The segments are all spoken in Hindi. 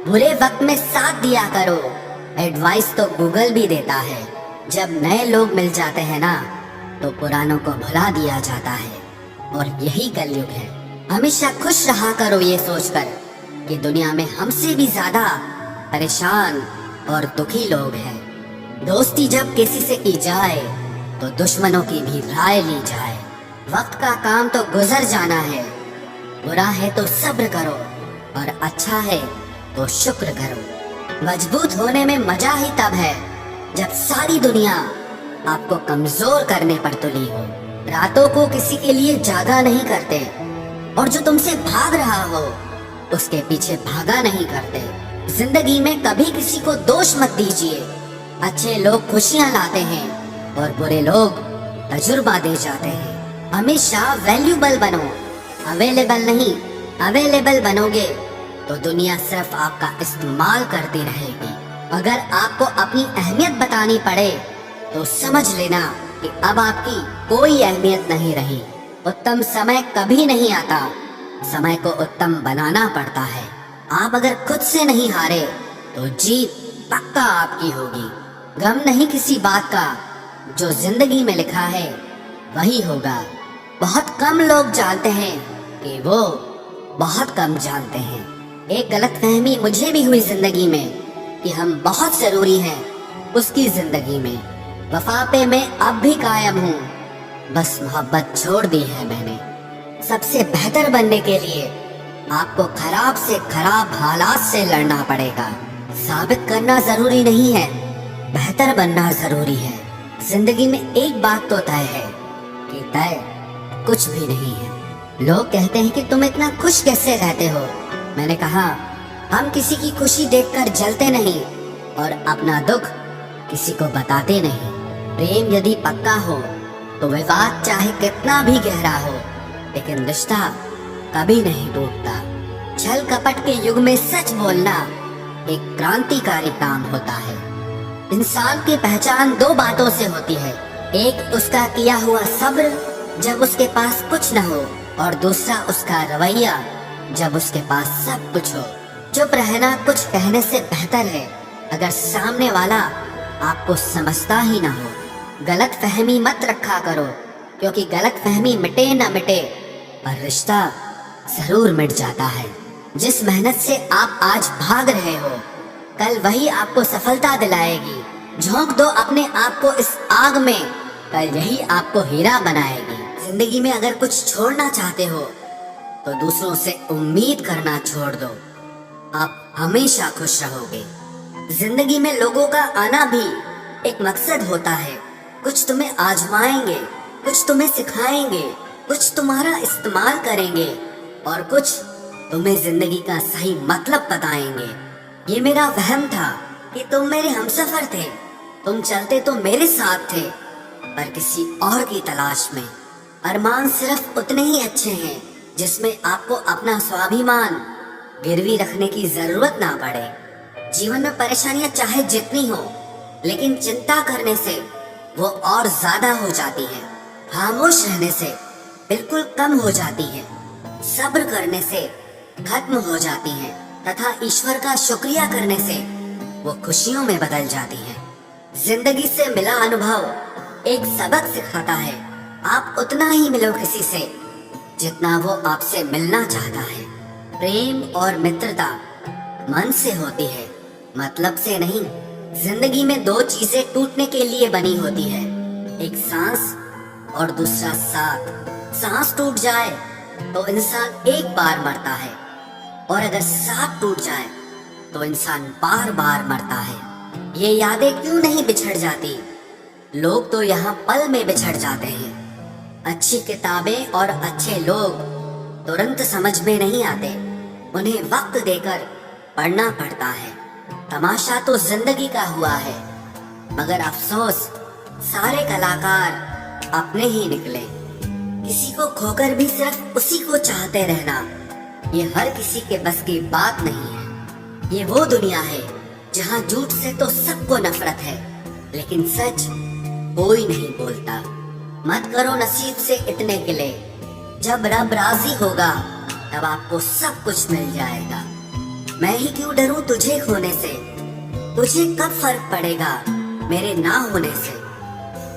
बुरे वक्त में साथ दिया करो। एडवाइस तो गूगल भी देता है। जब नए लोग मिल जाते हैं ना, तो पुरानों को भुला दिया जाता है। और यही कलयुग है। हमेशा खुश रहा करो ये सोचकर कि दुनिया में हमसे भी ज्यादा परेशान और दुखी लोग हैं। दोस्ती जब किसी से की जाए तो दुश्मनों की भी राय ली जाए। वक्त का काम तो गुजर जाना है। बुरा है तो सब्र करो और अच्छा है तो शुक्र करो। मजबूत होने में मजा ही तब है जब सारी दुनिया आपको कमजोर करने पर तुली हो। रातों को किसी के लिए ज्यादा नहीं करते, और जो तुमसे भाग रहा हो उसके पीछे भागा नहीं करते। जिंदगी में कभी किसी को दोष मत दीजिए। अच्छे लोग खुशियां लाते हैं और बुरे लोग तजुर्बा दे जाते हैं। हमेशा वैल्यूबल बनो, अवेलेबल नहीं। अवेलेबल बनोगे तो दुनिया सिर्फ आपका इस्तेमाल करती रहेगी। अगर आपको अपनी अहमियत बतानी पड़े तो समझ लेना कि अब आपकी कोई अहमियत नहीं रही। उत्तम समय कभी नहीं आता, समय को उत्तम बनाना पड़ता है। आप अगर खुद से नहीं हारे तो जीत पक्का आपकी होगी। गम नहीं किसी बात का, जो जिंदगी में लिखा है वही होगा। बहुत कम लोग जानते हैं कि वो बहुत कम जानते हैं। एक गलतफहमी मुझे भी हुई जिंदगी में कि हम बहुत जरूरी हैं उसकी जिंदगी में। वफा पे मैं अब भी कायम हूँ, बस मोहब्बत छोड़ दी है मैंने। सबसे बेहतर बनने के लिए आपको खराब से खराब हालात से लड़ना पड़ेगा। साबित करना जरूरी नहीं है, बेहतर बनना जरूरी है। जिंदगी में एक बात तो तय है कि तय कुछ भी नहीं है। लोग कहते हैं कि तुम इतना खुश कैसे रहते हो। मैंने कहा, हम किसी की खुशी देखकर जलते नहीं और अपना दुख किसी को बताते नहीं। प्रेम यदि पक्का हो तो विवाद चाहे कितना भी गहरा हो, लेकिन रिश्ता कभी नहीं टूटता। छल कपट के युग में सच बोलना एक क्रांतिकारी काम होता है। इंसान की पहचान दो बातों से होती है। एक उसका किया हुआ सब्र जब उसके पास कुछ न हो, और दूसरा उसका रवैया जब उसके पास सब कुछ हो। चुप रहना कुछ कहने से बेहतर है अगर सामने वाला आपको समझता ही ना हो। गलत फहमी मत रखा करो, क्योंकि गलत फहमी मिटे ना मिटे पर रिश्ता जरूर मिट जाता है। जिस मेहनत से आप आज भाग रहे हो, कल वही आपको सफलता दिलाएगी। झोंक दो अपने आप को इस आग में, कल यही आपको हीरा बनाएगी। जिंदगी में अगर कुछ छोड़ना चाहते हो तो दूसरों से उम्मीद करना छोड़ दो, आप हमेशा खुश रहोगे। जिंदगी में लोगों का आना भी एक मकसद होता है। कुछ तुम्हें आजमाएंगे, कुछ तुम्हें सिखाएंगे, कुछ तुम्हारा इस्तेमाल करेंगे और कुछ तुम्हें जिंदगी का सही मतलब बताएंगे। ये मेरा वहम था कि तुम मेरे हमसफर थे। तुम चलते तो मेरे साथ थे, पर किसी और की तलाश में। अरमान सिर्फ उतने ही अच्छे हैं जिसमें आपको अपना स्वाभिमान गिरवी रखने की जरूरत ना पड़े। जीवन में परेशानियां चाहे जितनी हो, लेकिन चिंता करने से वो और ज्यादा हो जाती है। खामोश रहने से बिल्कुल कम हो जाती है। सब्र करने से खत्म हो जाती है, तथा ईश्वर का शुक्रिया करने से वो खुशियों में बदल जाती है। जिंदगी से मिला अनुभव एक सबक सिखाता है। आप उतना ही मिलो किसी से जितना वो आपसे मिलना चाहता है। प्रेम और मित्रता मन से होती है, मतलब से नहीं। जिंदगी में दो चीजें टूटने के लिए बनी होती है, एक सांस और दूसरा साथ। सांस टूट जाए तो इंसान एक बार मरता है, और अगर साथ टूट जाए तो इंसान बार बार मरता है। ये यादें क्यों नहीं बिछड़ जाती? लोग तो यहाँ पल में बिछड़ जाते हैं। अच्छी किताबें और अच्छे लोग तुरंत समझ में नहीं आते, उन्हें वक्त देकर पढ़ना पड़ता है। तमाशा तो जिंदगी का हुआ है, मगर अफसोस सारे कलाकार अपने ही निकले। किसी को खोकर भी सिर्फ उसी को चाहते रहना, ये हर किसी के बस की बात नहीं है। ये वो दुनिया है जहाँ झूठ से तो सबको नफरत है, लेकिन सच कोई नहीं बोलता। मत करो नसीब से इतने गिले, जब रब राजी होगा तब आपको सब कुछ मिल जाएगा। मैं ही क्यों डरूं तुझे खोने से, तुझे कब फर्क पड़ेगा मेरे ना होने से।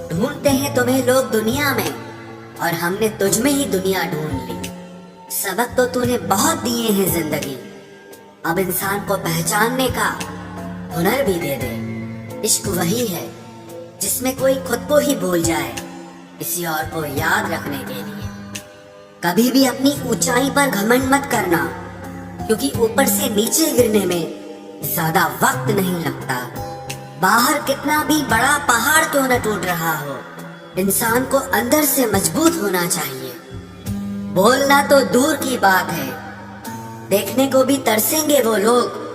ढूंढते हैं तुम्हें लोग दुनिया में, और हमने तुझ में ही दुनिया ढूंढ ली। सबक तो तूने बहुत दिए हैं जिंदगी, अब इंसान को पहचानने का हुनर भी दे दे। इश्क वही है जिसमें कोई खुद को ही भूल जाए किसी और को याद रखने के लिए। कभी भी अपनी ऊंचाई पर घमंड मत करना, क्योंकि ऊपर से नीचे गिरने में ज्यादा वक्त नहीं लगता। बाहर कितना भी बड़ा पहाड़ क्यों न टूट रहा हो, इंसान को अंदर से मजबूत होना चाहिए। बोलना तो दूर की बात है, देखने को भी तरसेंगे वो लोग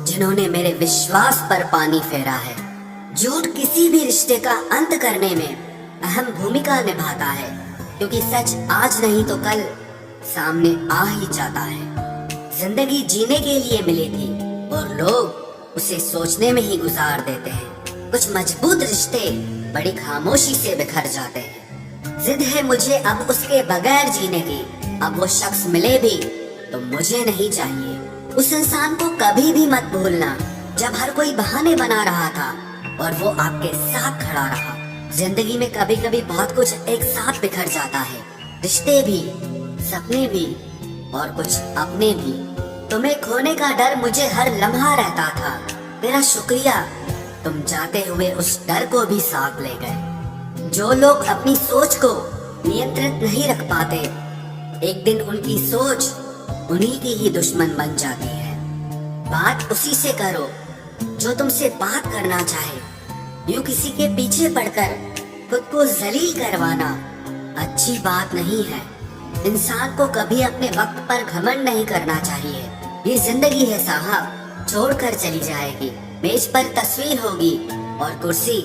जिन्होंने मेरे विश्वास पर पानी फेरा है। झूठ किसी भी रिश्ते का अंत करने में अहम भूमिका निभाता है, क्योंकि सच आज नहीं तो कल सामने आ ही जाता है। जिंदगी जीने के लिए मिली थी और लोग उसे सोचने में ही गुजार देते हैं। कुछ मजबूत रिश्ते बड़ी खामोशी से बिखर जाते हैं। जिद है मुझे अब उसके बगैर जीने की, अब वो शख्स मिले भी तो मुझे नहीं चाहिए। उस इंसान को कभी भी मत भूलना जब हर कोई बहाने बना रहा था और वो आपके साथ खड़ा रहा। जिंदगी में कभी कभी बहुत कुछ एक साथ बिखर जाता है, रिश्ते भी, सपने भी और कुछ अपने भी। तुम्हें खोने का डर मुझे हर लम्हा रहता था, तेरा शुक्रिया तुम जाते हुए उस डर को भी साथ ले गए। जो लोग अपनी सोच को नियंत्रित नहीं रख पाते, एक दिन उनकी सोच उन्हीं की ही दुश्मन बन जाती है। बात उसी से करो जो तुमसे बात करना चाहे। यूं किसी के पीछे पड़कर खुद को जलील करवाना अच्छी बात नहीं है। इंसान को कभी अपने वक्त पर घमंड नहीं करना चाहिए। ये जिंदगी है साहब, छोड़कर चली जाएगी। मेज पर तस्वीर होगी और कुर्सी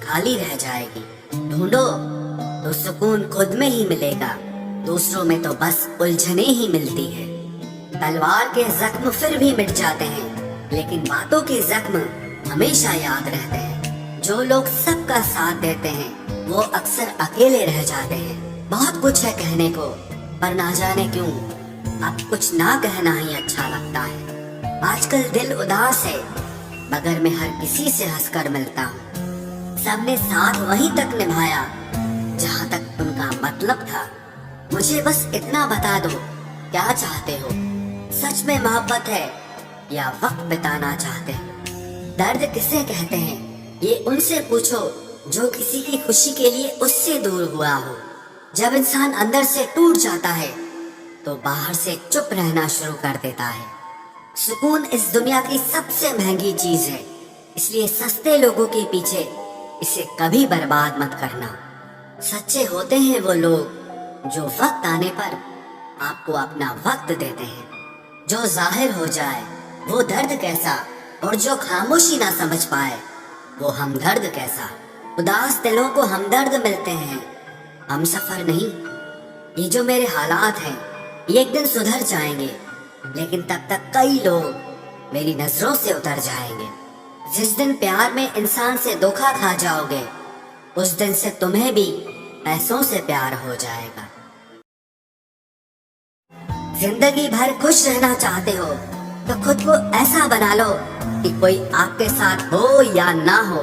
खाली रह जाएगी। ढूंढो तो सुकून खुद में ही मिलेगा, दूसरों में तो बस उलझने ही मिलती है। तलवार के जख्म फिर भी मिट जाते हैं, लेकिन बातों के जख्म हमेशा याद रहते हैं। जो लोग सबका साथ देते हैं वो अक्सर अकेले रह जाते हैं। बहुत कुछ है कहने को, पर ना जाने क्यों अब कुछ ना कहना ही अच्छा लगता है। आजकल दिल उदास है, मगर मैं हर किसी से हंसकर मिलता हूँ। सबने साथ वहीं तक निभाया जहाँ तक उनका मतलब था। मुझे बस इतना बता दो, क्या चाहते हो? सच में मोहब्बत है या वक्त बिताना चाहते हो? दर्द किसे कहते हैं ये उनसे पूछो जो किसी की खुशी के लिए उससे दूर हुआ हो। जब इंसान अंदर से टूट जाता है तो बाहर से चुप रहना शुरू कर देता है। सुकून इस दुनिया की सबसे महंगी चीज है, इसलिए सस्ते लोगों के पीछे इसे कभी बर्बाद मत करना। सच्चे होते हैं वो लोग जो वक्त आने पर आपको अपना वक्त देते हैं। जो जाहिर हो जाए वो दर्द कैसा, और जो खामोशी ना समझ पाए वो हमदर्द कैसा। उदास दिलों को हमदर्द मिलते हैं, हम सफर नहीं। ये जो मेरे हालात हैं ये एक दिन सुधर जाएंगे, लेकिन तब तक कई लोग मेरी नजरों से उतर जाएंगे। जिस दिन प्यार में इंसान से धोखा खा जाओगे, उस दिन से तुम्हें भी पैसों से प्यार हो जाएगा। जिंदगी भर खुश रहना चाहते हो तो खुद को ऐसा बना लो कि कोई आपके साथ हो या ना हो,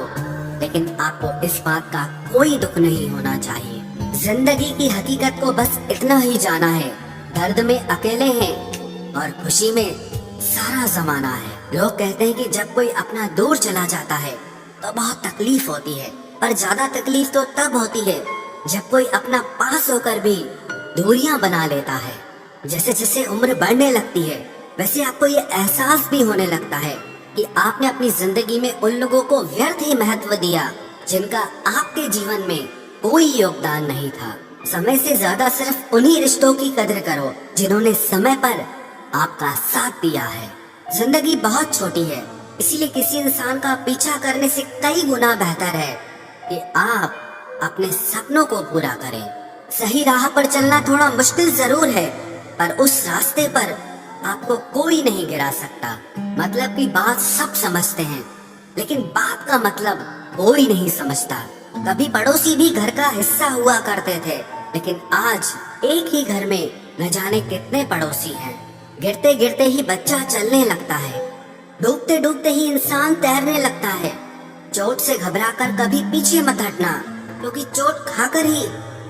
लेकिन आपको इस बात का कोई दुख नहीं होना चाहिए। जिंदगी की हकीकत को बस इतना ही जाना है, दर्द में अकेले हैं और खुशी में सारा जमाना है। लोग कहते हैं कि जब कोई अपना दूर चला जाता है तो बहुत तकलीफ होती है, पर ज्यादा तकलीफ तो तब होती है जब कोई अपना पास होकर भी दूरियां बना लेता है। जैसे जैसे उम्र बढ़ने लगती है, वैसे आपको ये एहसास भी होने लगता है कि आपने अपनी जिंदगी में उन लोगों को व्यर्थ ही महत्व दिया जिनका आपके जीवन में कोई योगदान नहीं था। समय से ज्यादा सिर्फ उन्हीं रिश्तों की कदर करो जिन्होंने समय पर आपका साथ दिया है। जिंदगी बहुत छोटी है, इसीलिए किसी इंसान का पीछा करने से कई गुना बेहतर है कि आप अपने सपनों को पूरा करें। सही राह पर चलना थोड़ा मुश्किल जरूर है, पर उस रास्ते पर आपको कोई नहीं गिरा सकता। मतलब की बात सब समझते हैं, लेकिन बात का मतलब कोई नहीं समझता। कभी पड़ोसी भी घर का हिस्सा हुआ करते थे, लेकिन आज एक ही घर में न जाने कितने पड़ोसी हैं। गिरते गिरते ही बच्चा चलने लगता है, डूबते डूबते ही इंसान तैरने लगता है। चोट से घबराकर कभी पीछे मत हटना, क्योंकि चोट खाकर ही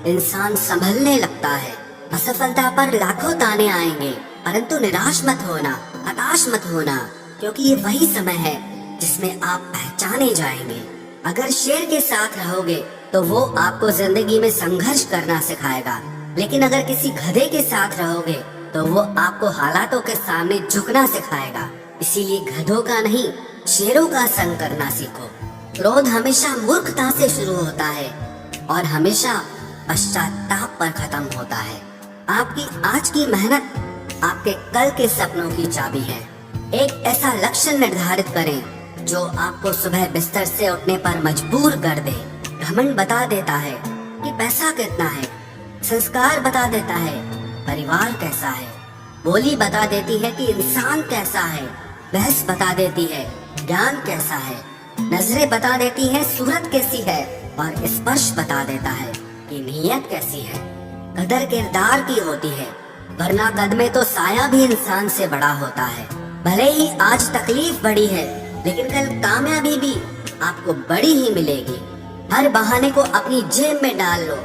इंसान संभलने लगता है। असफलता पर लाखों ताने आएंगे, परंतु निराश मत होना, हताश मत होना, क्योंकि ये वही समय है जिसमें आप पहचाने जाएंगे। अगर शेर के साथ रहोगे तो वो आपको जिंदगी में संघर्ष करना सिखाएगा, लेकिन अगर किसी गधे के साथ रहोगे तो वो आपको हालातों के सामने झुकना सिखाएगा। इसीलिए गधों का नहीं, शेरों का संग करना सीखो। क्रोध हमेशा मूर्खता से शुरू होता है और हमेशा पश्चाताप पर खत्म होता है। आपकी आज की मेहनत आपके कल के सपनों की चाबी है। एक ऐसा लक्ष्य निर्धारित करें जो आपको सुबह बिस्तर से उठने पर मजबूर कर दे। घमंड बता देता है कि पैसा कितना है, संस्कार बता देता है परिवार कैसा है, बोली बता देती है कि इंसान कैसा है, बहस बता देती है ज्ञान कैसा है, नजरें बता देती है सूरत कैसी है, और स्पर्श बता देता है कि नीयत कैसी है। कदर किरदार की होती है, वरना कद में तो साया भी इंसान से बड़ा होता है। भले ही आज तकलीफ बड़ी है, लेकिन कल कामयाबी भी आपको बड़ी ही मिलेगी। हर बहाने को अपनी जेब में डाल लो,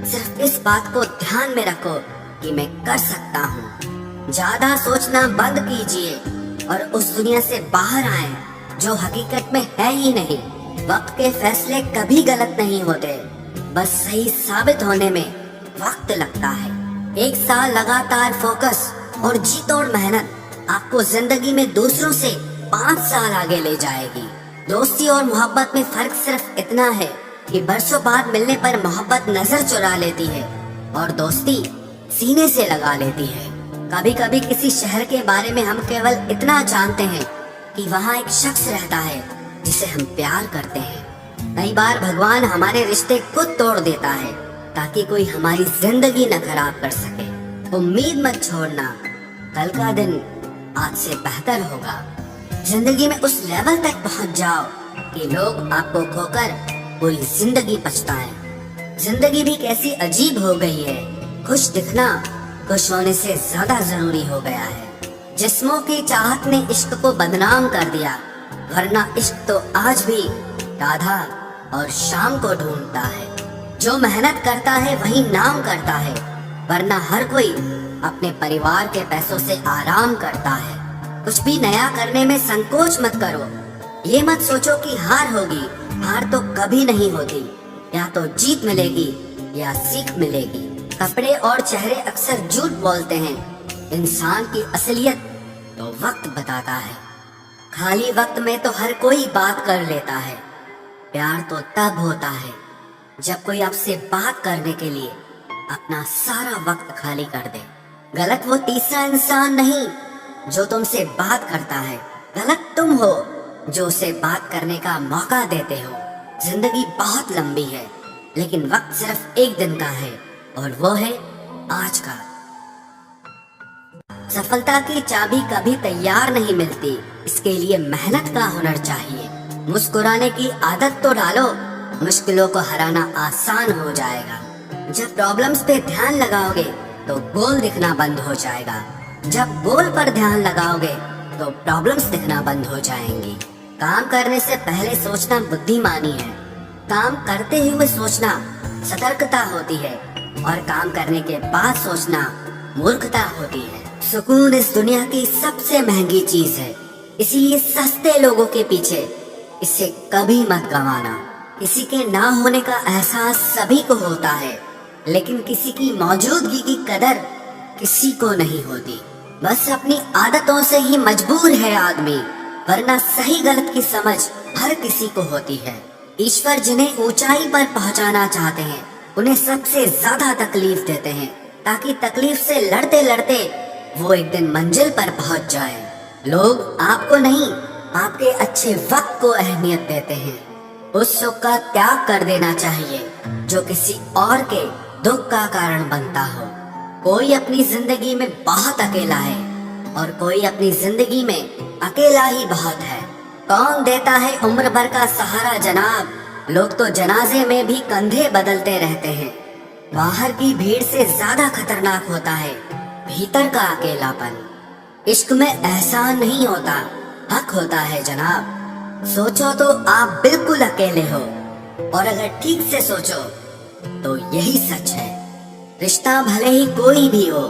सिर्फ इस बात को ध्यान में रखो कि मैं कर सकता हूँ। ज्यादा सोचना बंद कीजिए और उस दुनिया से बाहर आए जो हकीकत में है ही नहीं। वक्त के फैसले कभी गलत नहीं होते, बस सही साबित होने में वक्त लगता है। 1 साल लगातार फोकस और जी तोड़ मेहनत आपको जिंदगी में दूसरों से 5 साल आगे ले जाएगी। दोस्ती और मोहब्बत में फर्क सिर्फ इतना है कि बरसों बाद मिलने पर मोहब्बत नजर चुरा लेती है और दोस्ती सीने से लगा लेती है। कभी कभी किसी शहर के बारे में हम केवल इतना जानते हैं कि वहाँ एक शख्स रहता है जिसे हम प्यार करते हैं। कई बार भगवान हमारे रिश्ते खुद तोड़ देता है ताकि कोई हमारी जिंदगी न खराब कर सके। उम्मीद मत छोड़ना, कल का दिन आज से बेहतर होगा। जिंदगी में उस लेवल तक पहुंच जाओ कि लोग आपको खोकर पूरी जिंदगी पछताएं। जिंदगी भी कैसी अजीब हो गई है, खुश दिखना खुश होने से ज्यादा जरूरी हो गया है। जिस्मों की चाहत ने इश्क को बदनाम कर दिया, वरना इश्क तो आज भी राधा और शाम को ढूंढता है। जो मेहनत करता है वही नाम करता है, वरना हर कोई अपने परिवार के पैसों से आराम करता है। कुछ भी नया करने में संकोच मत करो। ये मत सोचो कि हार होगी, हार तो कभी नहीं होती, या तो जीत मिलेगी या सीख मिलेगी। कपड़े और चेहरे अक्सर झूठ बोलते हैं, इंसान की असलियत तो वक्त बताता है। खाली वक्त में तो हर कोई बात कर लेता है, प्यार तो तब होता है जब कोई आपसे बात करने के लिए अपना सारा वक्त खाली कर दे। गलत वो तीसरा इंसान नहीं जो तुमसे बात करता है, गलत तुम हो जो उसे बात करने का मौका देते हो। जिंदगी बहुत लंबी है, लेकिन वक्त सिर्फ एक दिन का है और वो है आज का। सफलता की चाबी कभी तैयार नहीं मिलती, इसके लिए मेहनत का हुनर चाहिए। मुस्कुराने की आदत तो डालो, मुश्किलों को हराना आसान हो जाएगा। जब प्रॉब्लम्स पे ध्यान लगाओगे तो गोल दिखना बंद हो जाएगा। जब गोल पर ध्यान लगाओगे तो प्रॉब्लम्स दिखना बंद हो जाएंगी। काम करने से पहले सोचना बुद्धिमानी है, काम करते हुए सोचना सतर्कता होती है, और काम करने के बाद सोचना मूर्खता होती है। सुकून इस दुनिया की सबसे महंगी चीज है, इसीलिए सस्ते लोगों के पीछे इसे कभी मत गंवाना। किसी के ना होने का एहसास सभी को होता है, लेकिन किसी की मौजूदगी की कदर किसी को नहीं होती। बस अपनी आदतों से ही मजबूर है आदमी, वरना सही गलत की समझ हर किसी को होती है। ईश्वर जिन्हें ऊंचाई पर पहुंचाना चाहते हैं उन्हें सबसे ज्यादा तकलीफ देते हैं, ताकि तकलीफ से लड़ते लड़ते वो एक दिन मंजिल पर पहुंच जाए। लोग आपको नहीं, आपके अच्छे वक्त को अहमियत देते हैं। उस सुख का त्याग कर देना चाहिए जो किसी और के दुख का कारण बनता हो। कोई अपनी जिंदगी में बहुत अकेला है और कोई अपनी जिंदगी में अकेला ही बहुत है। कौन देता है उम्र भर का सहारा जनाब, लोग तो जनाजे में भी कंधे बदलते रहते हैं। बाहर की भीड़ से ज्यादा खतरनाक होता है भीतर का अकेलापन। इश्क में एहसान नहीं होता, हक होता है जनाब। सोचो तो आप बिल्कुल अकेले हो, और अगर ठीक से सोचो तो यही सच है। रिश्ता भले ही कोई भी हो,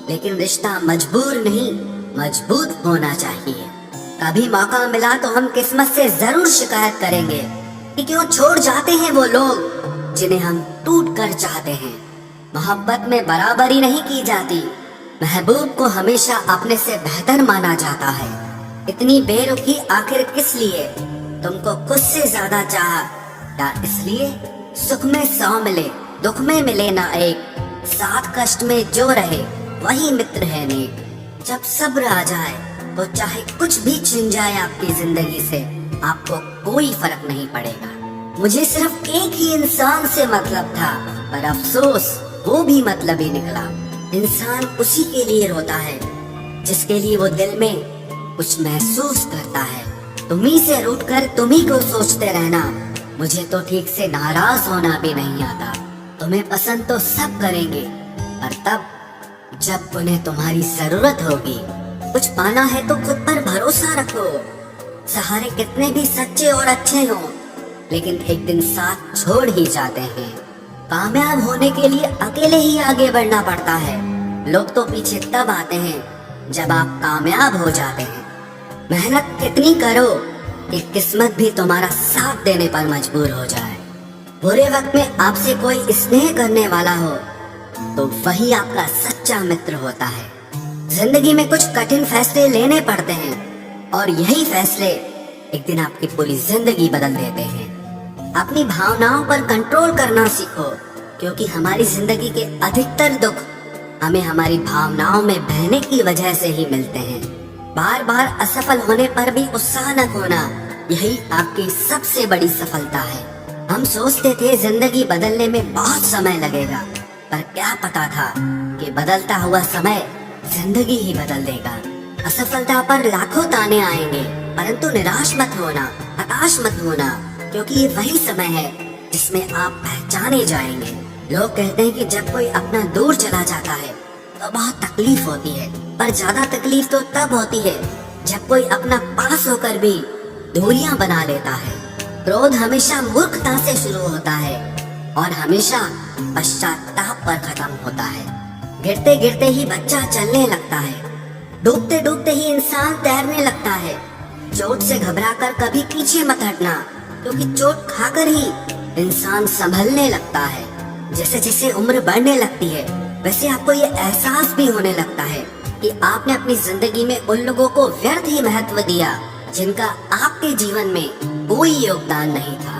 लेकिन रिश्ता मजबूर नहीं, मजबूत होना चाहिए। कभी मौका मिला तो हम किस्मत से जरूर शिकायत करेंगे कि क्यों छोड़ जाते हैं वो लोग जिन्हें हम टूट कर चाहते हैं। मोहब्बत में बराबरी नहीं की जाती, महबूब को हमेशा अपने से बेहतर माना जाता है। इतनी बेरुखी आखिर किस लिए? तुमको खुद से ज्यादा चाहा, या इसलिए सुख में 100 मिले, दुख में मिले ना एक। साथ कष्ट में जो रहे वही मित्र है नेक। जब सब्र आ जाए तो चाहे कुछ भी छिन जाए आपकी जिंदगी से, आपको कोई फर्क नहीं पड़ेगा। मुझे सिर्फ एक ही इंसान से मतलब था, पर अफसोस वो भी मतलब ही निकला। इंसान उसी के लिए रोता है जिसके लिए वो दिल में कुछ महसूस करता है। तुम्ही से रूठकर तुम्ही को सोचते रहना, मुझे तो ठीक से नाराज होना भी नहीं आता। तुम्हें पसंद तो सब करेंगे, पर तब जब उन्हें तुम्हारी जरूरत होगी। कुछ पाना है तो खुद पर भरोसा रखो। सहारे कितने भी सच्चे और अच्छे हों, लेकिन एक दिन साथ छोड़ ही जाते हैं। कामयाब होने के लिए अकेले ही आगे बढ़ना पड़ता है। लोग तो पीछे तब आते हैं जब आप कामयाब हो जाते हैं। मेहनत कितनी करो कि किस्मत भी तुम्हारा साथ देने पर मजबूर हो जाए। बुरे वक्त में आपसे कोई स्नेह करने वाला हो तो वही आपका सच्चा मित्र होता है। जिंदगी में कुछ कठिन फैसले लेने पड़ते हैं, और यही फैसले एक दिन आपकी पूरी जिंदगी बदल देते हैं। अपनी भावनाओं पर कंट्रोल करना सीखो, क्योंकि हमारी जिंदगी के अधिकतर दुख हमें हमारी भावनाओं में बहने की वजह से ही मिलते हैं। बार बार असफल होने पर भी उत्साह न खोना, यही आपकी सबसे बड़ी सफलता है। हम सोचते थे जिंदगी बदलने में बहुत समय लगेगा, पर क्या पता था कि बदलता हुआ समय जिंदगी ही बदल देगा। असफलता पर लाखों ताने आएंगे, परंतु निराश मत होना, हताश मत होना, क्योंकि ये वही समय है जिसमें आप पहचाने जाएंगे। लोग कहते हैं कि जब कोई अपना दूर चला जाता है तो बहुत तकलीफ होती है, पर ज्यादा तकलीफ तो तब होती है जब कोई अपना पास होकर भी दूरियां बना लेता है। क्रोध हमेशा मूर्खता से शुरू होता है और हमेशा पश्चाताप पर खत्म होता है। गिरते गिरते ही बच्चा चलने लगता है, डूबते डूबते ही इंसान तैरने लगता है। चोट से घबराकर कभी पीछे मत हटना, क्योंकि चोट खाकर ही इंसान संभलने लगता है। जैसे जैसे उम्र बढ़ने लगती है, वैसे आपको ये एहसास भी होने लगता है कि आपने अपनी जिंदगी में उन लोगों को व्यर्थ ही महत्व दिया जिनका आपके जीवन में कोई योगदान नहीं था।